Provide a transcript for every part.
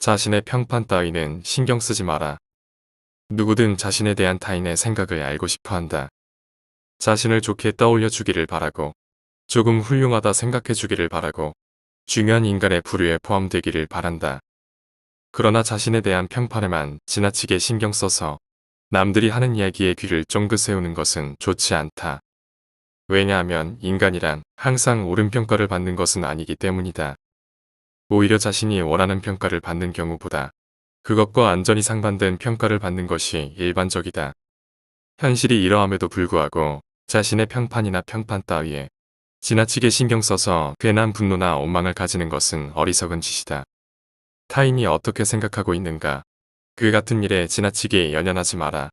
자신의 평판 따위는 신경 쓰지 마라. 누구든 자신에 대한 타인의 생각을 알고 싶어 한다. 자신을 좋게 떠올려 주기를 바라고, 조금 훌륭하다 생각해 주기를 바라고, 중요한 인간의 부류에 포함되기를 바란다. 그러나 자신에 대한 평판에만 지나치게 신경 써서 남들이 하는 이야기에 귀를 쫑긋 세우는 것은 좋지 않다. 왜냐하면 인간이란 항상 옳은 평가를 받는 것은 아니기 때문이다. 오히려 자신이 원하는 평가를 받는 경우보다 그것과 완전히 상반된 평가를 받는 것이 일반적이다. 현실이 이러함에도 불구하고 자신의 평판이나 평판 따위에 지나치게 신경 써서 괜한 분노나 원망을 가지는 것은 어리석은 짓이다. 타인이 어떻게 생각하고 있는가, 그 같은 일에 지나치게 연연하지 마라.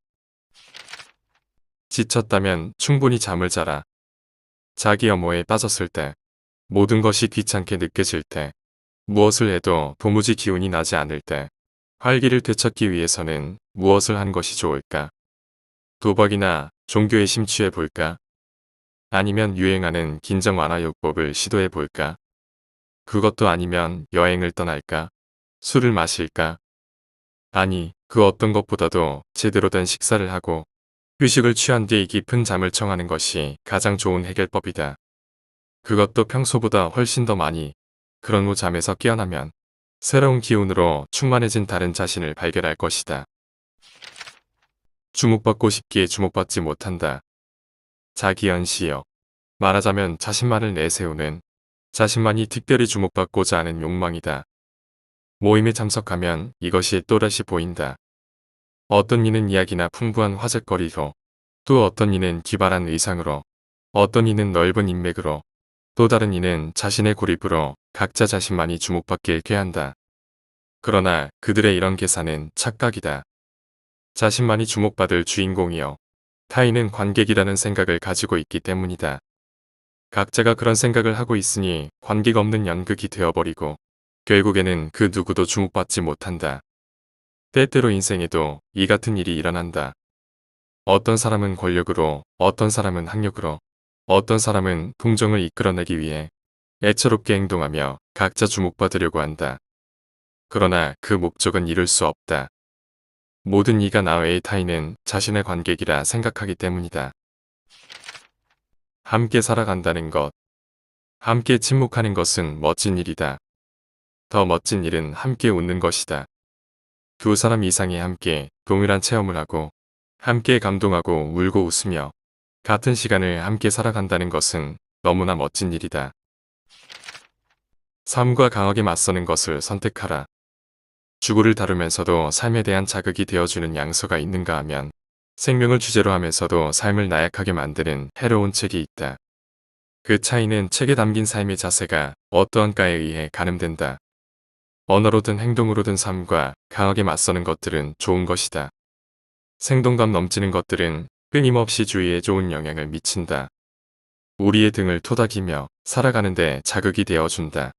지쳤다면 충분히 잠을 자라. 자기 혐오에 빠졌을 때, 모든 것이 귀찮게 느껴질 때, 무엇을 해도 도무지 기운이 나지 않을 때, 활기를 되찾기 위해서는 무엇을 한 것이 좋을까? 도박이나 종교에 심취해 볼까? 아니면 유행하는 긴장 완화 요법을 시도해 볼까? 그것도 아니면 여행을 떠날까? 술을 마실까? 아니, 그 어떤 것보다도 제대로 된 식사를 하고 휴식을 취한 뒤 깊은 잠을 청하는 것이 가장 좋은 해결법이다. 그것도 평소보다 훨씬 더 많이. 그런 후 잠에서 깨어나면 새로운 기운으로 충만해진 다른 자신을 발견할 것이다. 주목받고 싶기에 주목받지 못한다. 자기연시여. 말하자면 자신만을 내세우는, 자신만이 특별히 주목받고자 하는 욕망이다. 모임에 참석하면 이것이 또다시 보인다. 어떤 이는 이야기나 풍부한 화제거리로, 또 어떤 이는 기발한 의상으로, 어떤 이는 넓은 인맥으로, 또 다른 이는 자신의 고립으로 각자 자신만이 주목받길 꾀한다. 그러나 그들의 이런 계산은 착각이다. 자신만이 주목받을 주인공이요, 타인은 관객이라는 생각을 가지고 있기 때문이다. 각자가 그런 생각을 하고 있으니 관계가 없는 연극이 되어버리고 결국에는 그 누구도 주목받지 못한다. 때때로 인생에도 이 같은 일이 일어난다. 어떤 사람은 권력으로, 어떤 사람은 학력으로, 어떤 사람은 동정을 이끌어내기 위해 애처롭게 행동하며 각자 주목받으려고 한다. 그러나 그 목적은 이룰 수 없다. 모든 이가 나 외의 타인은 자신의 관객이라 생각하기 때문이다. 함께 살아간다는 것, 함께 침묵하는 것은 멋진 일이다. 더 멋진 일은 함께 웃는 것이다. 두 사람 이상이 함께 동일한 체험을 하고 함께 감동하고 울고 웃으며 같은 시간을 함께 살아간다는 것은 너무나 멋진 일이다. 삶과 강하게 맞서는 것을 선택하라. 주구를 다루면서도 삶에 대한 자극이 되어주는 양서가 있는가 하면 생명을 주제로 하면서도 삶을 나약하게 만드는 해로운 책이 있다. 그 차이는 책에 담긴 삶의 자세가 어떠한가에 의해 가늠된다. 언어로든 행동으로든 삶과 강하게 맞서는 것들은 좋은 것이다. 생동감 넘치는 것들은 끊임없이 주위에 좋은 영향을 미친다. 우리의 등을 토닥이며 살아가는데 자극이 되어준다.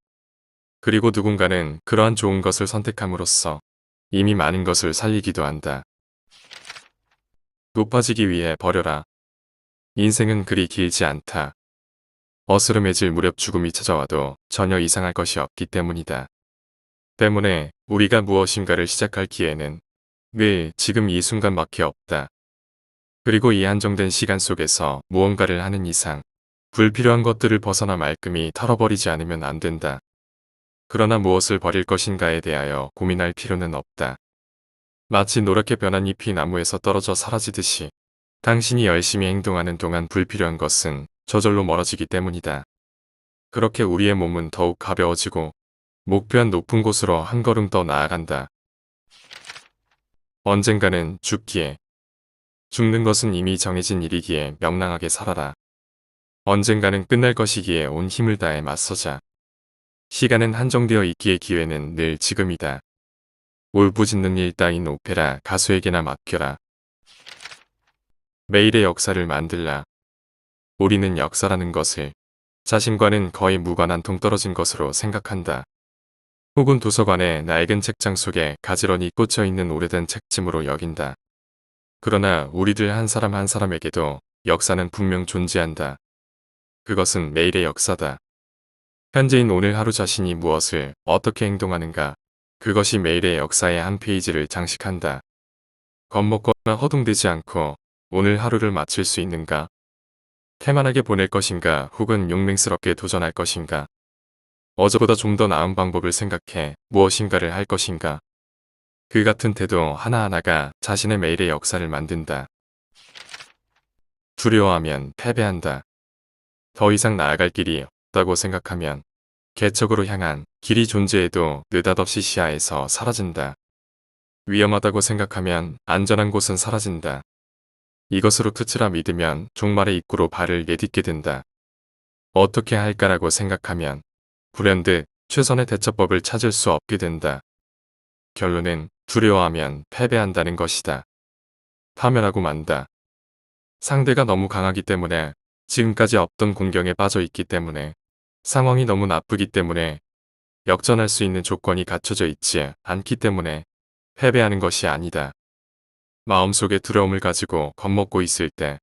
그리고 누군가는 그러한 좋은 것을 선택함으로써 이미 많은 것을 살리기도 한다. 높아지기 위해 버려라. 인생은 그리 길지 않다. 어스름해질 무렵 죽음이 찾아와도 전혀 이상할 것이 없기 때문이다. 때문에 우리가 무엇인가를 시작할 기회는 늘 지금 이 순간밖에 없다. 그리고 이 한정된 시간 속에서 무언가를 하는 이상 불필요한 것들을 벗어나 말끔히 털어버리지 않으면 안 된다. 그러나 무엇을 버릴 것인가에 대하여 고민할 필요는 없다. 마치 노랗게 변한 잎이 나무에서 떨어져 사라지듯이 당신이 열심히 행동하는 동안 불필요한 것은 저절로 멀어지기 때문이다. 그렇게 우리의 몸은 더욱 가벼워지고 목표한 높은 곳으로 한 걸음 더 나아간다. 언젠가는 죽기에, 죽는 것은 이미 정해진 일이기에 명랑하게 살아라. 언젠가는 끝날 것이기에 온 힘을 다해 맞서자. 시간은 한정되어 있기에 기회는 늘 지금이다. 울부짖는 일 따윈 오페라 가수에게나 맡겨라. 매일의 역사를 만들라. 우리는 역사라는 것을 자신과는 거의 무관한 동떨어진 것으로 생각한다. 혹은 도서관의 낡은 책장 속에 가지런히 꽂혀 있는 오래된 책짐으로 여긴다. 그러나 우리들 한 사람 한 사람에게도 역사는 분명 존재한다. 그것은 매일의 역사다. 현재인 오늘 하루 자신이 무엇을 어떻게 행동하는가, 그것이 매일의 역사의 한 페이지를 장식한다. 겁먹거나 허둥대지 않고 오늘 하루를 마칠 수 있는가? 태만하게 보낼 것인가 혹은 용맹스럽게 도전할 것인가? 어제보다 좀 더 나은 방법을 생각해 무엇인가를 할 것인가? 그 같은 태도 하나하나가 자신의 매일의 역사를 만든다. 두려워하면 패배한다. 더 이상 나아갈 길이 없다고 생각하면 개척으로 향한 길이 존재해도 느닷없이 시야에서 사라진다. 위험하다고 생각하면 안전한 곳은 사라진다. 이것으로 끝이라 믿으면 종말의 입구로 발을 내딛게 된다. 어떻게 할까라고 생각하면 불현듯 최선의 대처법을 찾을 수 없게 된다. 결론은 두려워하면 패배한다는 것이다. 파멸하고 만다. 상대가 너무 강하기 때문에, 지금까지 없던 공경에 빠져 있기 때문에, 상황이 너무 나쁘기 때문에, 역전할 수 있는 조건이 갖춰져 있지 않기 때문에 패배하는 것이 아니다. 마음속에 두려움을 가지고 겁먹고 있을 때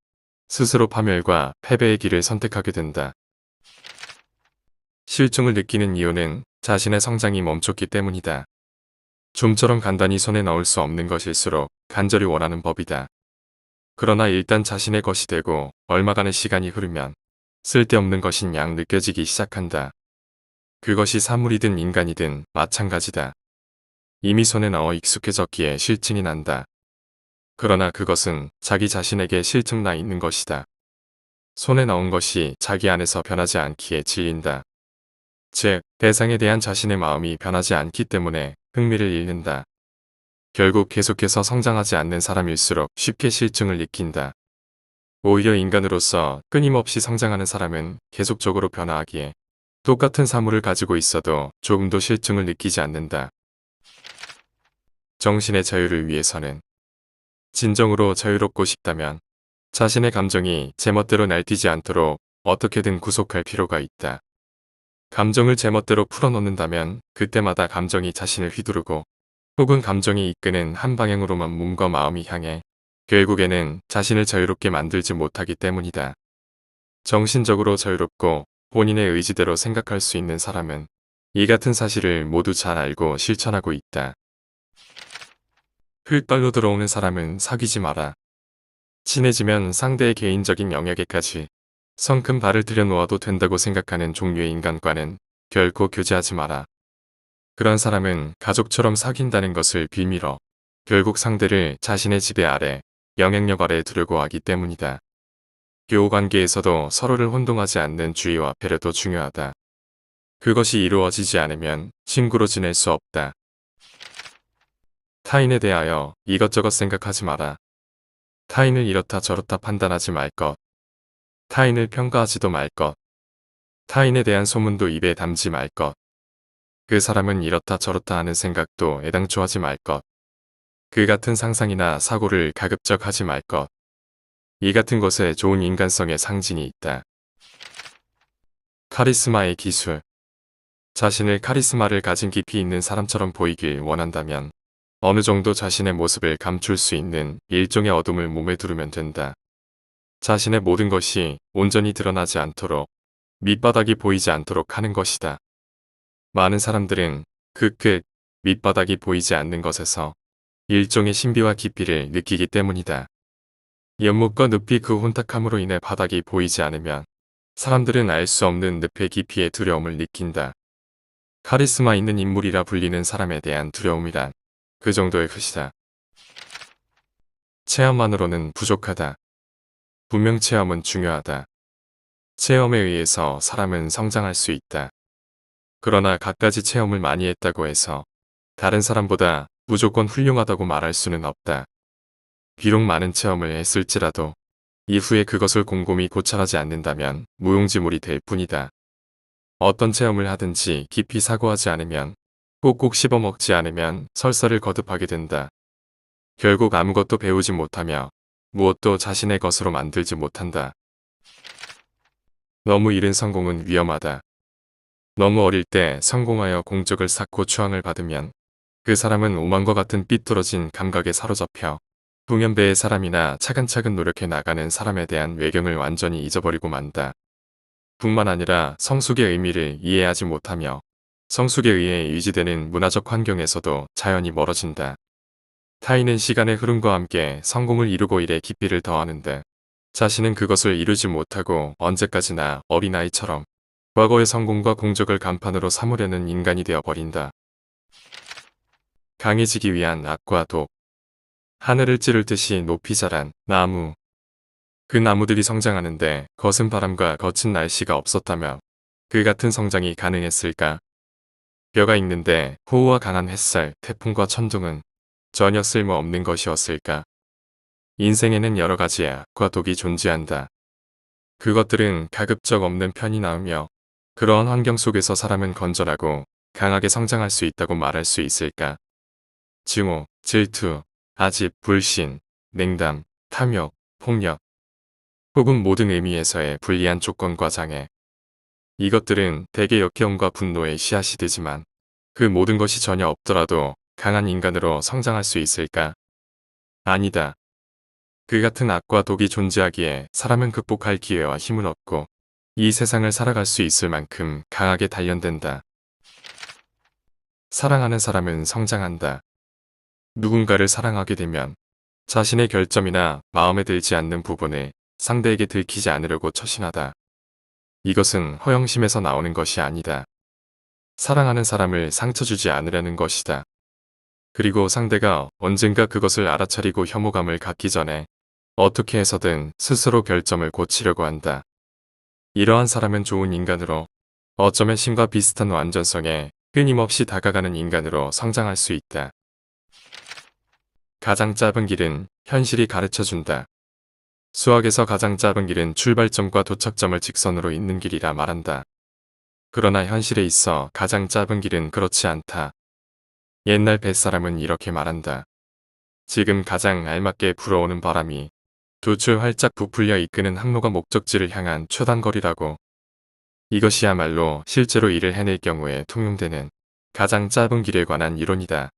스스로 파멸과 패배의 길을 선택하게 된다. 실증을 느끼는 이유는 자신의 성장이 멈췄기 때문이다. 좀처럼 간단히 손에 넣을 수 없는 것일수록 간절히 원하는 법이다. 그러나 일단 자신의 것이 되고 얼마간의 시간이 흐르면 쓸데없는 것인 양 느껴지기 시작한다. 그것이 사물이든 인간이든 마찬가지다. 이미 손에 넣어 익숙해졌기에 실증이 난다. 그러나 그것은 자기 자신에게 실증 나 있는 것이다. 손에 넣은 것이 자기 안에서 변하지 않기에 질린다. 즉, 대상에 대한 자신의 마음이 변하지 않기 때문에 흥미를 잃는다. 결국 계속해서 성장하지 않는 사람일수록 쉽게 실증을 느낀다. 오히려 인간으로서 끊임없이 성장하는 사람은 계속적으로 변화하기에 똑같은 사물을 가지고 있어도 조금도 실증을 느끼지 않는다. 정신의 자유를 위해서는 진정으로 자유롭고 싶다면 자신의 감정이 제멋대로 날뛰지 않도록 어떻게든 구속할 필요가 있다. 감정을 제멋대로 풀어놓는다면 그때마다 감정이 자신을 휘두르고 혹은 감정이 이끄는 한 방향으로만 몸과 마음이 향해 결국에는 자신을 자유롭게 만들지 못하기 때문이다. 정신적으로 자유롭고 본인의 의지대로 생각할 수 있는 사람은 이 같은 사실을 모두 잘 알고 실천하고 있다. 흙발로 들어오는 사람은 사귀지 마라. 친해지면 상대의 개인적인 영역에까지 성큼 발을 들여놓아도 된다고 생각하는 종류의 인간과는 결코 교제하지 마라. 그런 사람은 가족처럼 사귄다는 것을 빌밀어 결국 상대를 자신의 지배 아래, 영향력 아래 두려고 하기 때문이다. 교우관계에서도 서로를 혼동하지 않는 주의와 배려도 중요하다. 그것이 이루어지지 않으면 친구로 지낼 수 없다. 타인에 대하여 이것저것 생각하지 마라. 타인을 이렇다 저렇다 판단하지 말 것. 타인을 평가하지도 말 것. 타인에 대한 소문도 입에 담지 말 것. 그 사람은 이렇다 저렇다 하는 생각도 애당초 하지 말 것. 그 같은 상상이나 사고를 가급적 하지 말 것. 이 같은 것에 좋은 인간성의 상징이 있다. 카리스마의 기술. 자신을 카리스마를 가진 깊이 있는 사람처럼 보이길 원한다면 어느 정도 자신의 모습을 감출 수 있는 일종의 어둠을 몸에 두르면 된다. 자신의 모든 것이 온전히 드러나지 않도록 밑바닥이 보이지 않도록 하는 것이다. 많은 사람들은 그 끝, 밑바닥이 보이지 않는 것에서 일종의 신비와 깊이를 느끼기 때문이다. 연못과 늪이 그 혼탁함으로 인해 바닥이 보이지 않으면 사람들은 알 수 없는 늪의 깊이의 두려움을 느낀다. 카리스마 있는 인물이라 불리는 사람에 대한 두려움이란 그 정도의 것이다. 체험만으로는 부족하다. 분명 체험은 중요하다. 체험에 의해서 사람은 성장할 수 있다. 그러나 갖가지 체험을 많이 했다고 해서 다른 사람보다 무조건 훌륭하다고 말할 수는 없다. 비록 많은 체험을 했을지라도 이후에 그것을 곰곰이 고찰하지 않는다면 무용지물이 될 뿐이다. 어떤 체험을 하든지 깊이 사고하지 않으면 꼭꼭 씹어먹지 않으면 설사를 거듭하게 된다. 결국 아무것도 배우지 못하며 무엇도 자신의 것으로 만들지 못한다. 너무 이른 성공은 위험하다. 너무 어릴 때 성공하여 공적을 쌓고 추앙을 받으면 그 사람은 오만과 같은 삐뚤어진 감각에 사로잡혀 동년배의 사람이나 차근차근 노력해 나가는 사람에 대한 외경을 완전히 잊어버리고 만다. 뿐만 아니라 성숙의 의미를 이해하지 못하며 성숙에 의해 유지되는 문화적 환경에서도 자연히 멀어진다. 타인은 시간의 흐름과 함께 성공을 이루고 일에 깊이를 더하는데 자신은 그것을 이루지 못하고 언제까지나 어린아이처럼 과거의 성공과 공적을 간판으로 삼으려는 인간이 되어버린다. 강해지기 위한 악과 독. 하늘을 찌를 듯이 높이 자란 나무. 그 나무들이 성장하는데 거센 바람과 거친 날씨가 없었다면 그 같은 성장이 가능했을까? 뼈가 있는데 호우와 강한 햇살, 태풍과 천둥은 전혀 쓸모없는 것이었을까? 인생에는 여러 가지의 악과 독이 존재한다. 그것들은 가급적 없는 편이 나으며 그러한 환경 속에서 사람은 건전하고 강하게 성장할 수 있다고 말할 수 있을까? 증오, 질투, 아집, 불신, 냉담, 탐욕, 폭력, 혹은 모든 의미에서의 불리한 조건과 장애. 이것들은 대개 역겨움과 분노의 씨앗이 되지만 그 모든 것이 전혀 없더라도 강한 인간으로 성장할 수 있을까? 아니다. 그 같은 악과 독이 존재하기에 사람은 극복할 기회와 힘을 얻고 이 세상을 살아갈 수 있을 만큼 강하게 단련된다. 사랑하는 사람은 성장한다. 누군가를 사랑하게 되면 자신의 결점이나 마음에 들지 않는 부분을 상대에게 들키지 않으려고 처신하다. 이것은 허영심에서 나오는 것이 아니다. 사랑하는 사람을 상처 주지 않으려는 것이다. 그리고 상대가 언젠가 그것을 알아차리고 혐오감을 갖기 전에 어떻게 해서든 스스로 결점을 고치려고 한다. 이러한 사람은 좋은 인간으로 어쩌면 신과 비슷한 완전성에 끊임없이 다가가는 인간으로 성장할 수 있다. 가장 짧은 길은 현실이 가르쳐준다. 수학에서 가장 짧은 길은 출발점과 도착점을 직선으로 잇는 길이라 말한다. 그러나 현실에 있어 가장 짧은 길은 그렇지 않다. 옛날 뱃사람은 이렇게 말한다. 지금 가장 알맞게 불어오는 바람이 두 줄 활짝 부풀려 이끄는 항로가 목적지를 향한 초단거리라고. 이것이야말로 실제로 일을 해낼 경우에 통용되는 가장 짧은 길에 관한 이론이다.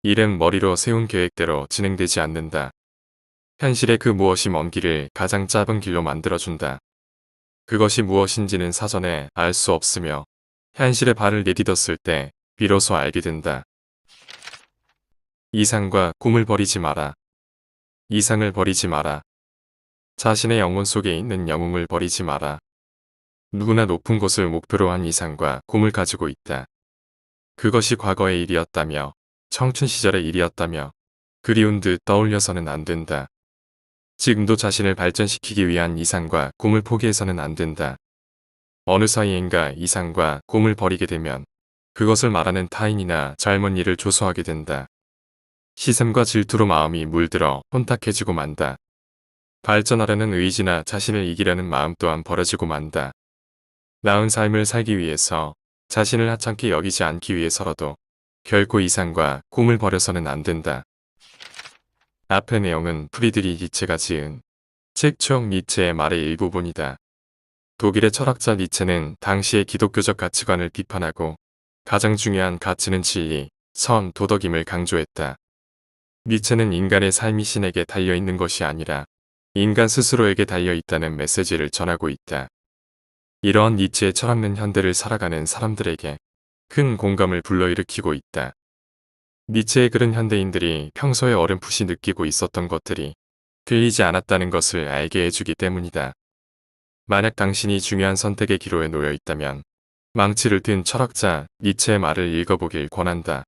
일은 머리로 세운 계획대로 진행되지 않는다. 현실의 그 무엇이 먼 길을 가장 짧은 길로 만들어준다. 그것이 무엇인지는 사전에 알 수 없으며 현실에 발을 내딛었을 때 비로소 알게 된다. 이상과 꿈을 버리지 마라. 이상을 버리지 마라. 자신의 영혼 속에 있는 영웅을 버리지 마라. 누구나 높은 곳을 목표로 한 이상과 꿈을 가지고 있다. 그것이 과거의 일이었다며 청춘 시절의 일이었다며 그리운 듯 떠올려서는 안 된다. 지금도 자신을 발전시키기 위한 이상과 꿈을 포기해서는 안 된다. 어느 사이엔가 이상과 꿈을 버리게 되면 그것을 말하는 타인이나 젊은 이를 조소하게 된다. 시샘과 질투로 마음이 물들어 혼탁해지고 만다. 발전하려는 의지나 자신을 이기려는 마음 또한 버려지고 만다. 나은 삶을 살기 위해서 자신을 하찮게 여기지 않기 위해서라도 결코 이상과 꿈을 버려서는 안 된다. 앞의 내용은 프리드리히 니체가 지은 책 추억 니체의 말의 일부분이다. 독일의 철학자 니체는 당시의 기독교적 가치관을 비판하고 가장 중요한 가치는 진리, 선, 도덕임을 강조했다. 니체는 인간의 삶이 신에게 달려있는 것이 아니라 인간 스스로에게 달려있다는 메시지를 전하고 있다. 이러한 니체의 철학은 현대를 살아가는 사람들에게 큰 공감을 불러일으키고 있다. 니체의 글은 현대인들이 평소에 어렴풋이 느끼고 있었던 것들이 틀리지 않았다는 것을 알게 해주기 때문이다. 만약 당신이 중요한 선택의 기로에 놓여 있다면 망치를 든 철학자 니체의 말을 읽어보길 권한다.